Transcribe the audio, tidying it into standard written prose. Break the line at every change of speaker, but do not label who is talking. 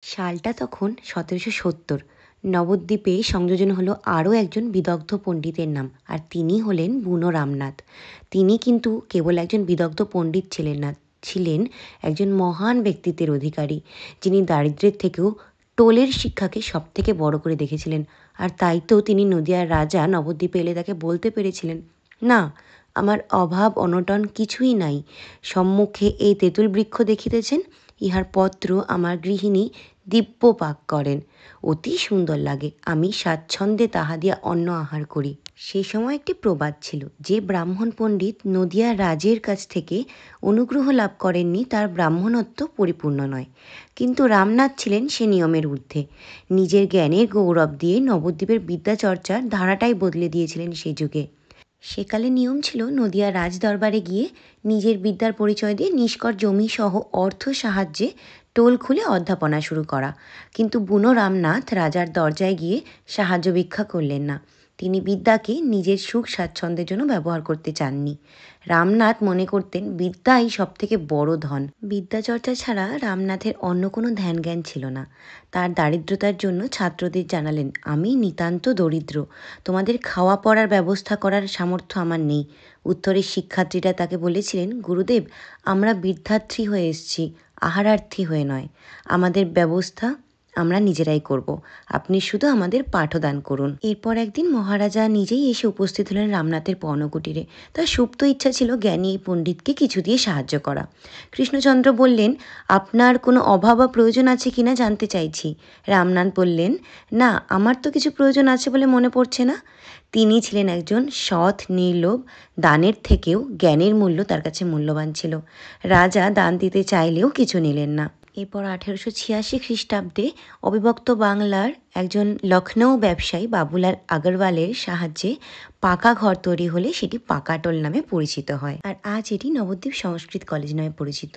সালটা তখন 1770। নবদ্বীপে সংযোজন হলো আরও একজন বিদগ্ধ পণ্ডিতের নাম, আর তিনি হলেন বুনো রামনাথ। তিনি কিন্তু কেবল একজন বিদগ্ধ পণ্ডিত ছিলেন না, ছিলেন একজন মহান ব্যক্তিত্বের অধিকারী, যিনি দারিদ্র্যের থেকেও টোলের শিক্ষাকে সবথেকে বড় করে দেখেছিলেন। আর তাই তো তিনি নদিয়ার রাজা নবদ্বীপে এলে তাকে বলতে পেরেছিলেন, না, আমার অভাব অনটন কিছুই নাই, সম্মুখে এই তেঁতুল বৃক্ষ দেখিতেছেন, ইহার পত্র আমার গৃহিণী দিব্য পাক করেন, অতি সুন্দর লাগে, আমি স্বাচ্ছন্দ্যে তাহা দিয়া অন্ন আহার করি। সেই সময় একটি প্রবাদ ছিল, যে ব্রাহ্মণ পণ্ডিত নদিয়া রাজের কাছ থেকে অনুগ্রহ লাভ করেননি তার ব্রাহ্মণত্ব পরিপূর্ণ নয়। কিন্তু রামনাথ ছিলেন সে নিয়মের ঊর্ধ্বে। নিজের জ্ঞানের গৌরব দিয়ে নবদ্বীপের বিদ্যাচর্চার ধারাটাই বদলে দিয়েছিলেন সে যুগে। সেকালে নিয়ম ছিল নদিয়া রাজ দরবারে গিয়ে নিজের বিদ্যার পরিচয় দিয়ে নিষ্কর জমি সহ অর্থ সাহায্যে টোল খুলে অধ্যাপনা শুরু করা। কিন্তু বুনো রামনাথ রাজার দরজায় গিয়ে সাহায্য ভিক্ষা করলেন না। তিনি বিদ্যাকে নিজের সুখ স্বাচ্ছন্দ্যের জন্য ব্যবহার করতে চাননি। রামনাথ মনে করতেন বিদ্যাই সবথেকে বড় ধন। বিদ্যাচর্চা ছাড়া রামনাথের অন্য কোনো ধ্যান জ্ঞান ছিল না। তার দারিদ্রতার জন্য ছাত্রদের জানালেন, আমি নিতান্ত দরিদ্র, তোমাদের খাওয়া পড়ার ব্যবস্থা করার সামর্থ্য আমার নেই। উত্তরের শিক্ষার্থীরা তাকে বলেছিলেন, গুরুদেব, আমরা বিদ্যার্থী হয়ে এসেছি, আহারার্থী হয়ে নয়। আমাদের ব্যবস্থা আমরা নিজেরাই করব, আপনি শুধু আমাদের পাঠদান করুন। এরপর একদিন মহারাজা নিজেই এসে উপস্থিত হলেন রামনাথের পর্ণকুটিরে। তার সুপ্ত ইচ্ছা ছিল জ্ঞানী এই পণ্ডিতকে কিছু দিয়ে সাহায্য করা। কৃষ্ণচন্দ্র বললেন, আপনার কোনো অভাব বা প্রয়োজন আছে কিনা জানতে চাইছি। রামনাথ বললেন, না, আমার তো কিছু প্রয়োজন আছে বলে মনে পড়ছে না। তিনি ছিলেন একজন সৎ, নির্লোভ, দানের থেকেও জ্ঞানের মূল্য তার কাছে মূল্যবান ছিল। রাজা দান দিতে চাইলেও কিছু নিলেন না। এরপর 1886 খ্রিস্টাব্দে অবিভক্ত বাংলার একজন লখনৌ ব্যবসায়ী বাবুলাল আগরওয়ালের সাহায্যে পাকা ঘর তৈরি হলে সেটি পাকাটোল নামে পরিচিত হয়, আর আজ এটি নবদ্বীপ সংস্কৃত কলেজ নামে পরিচিত।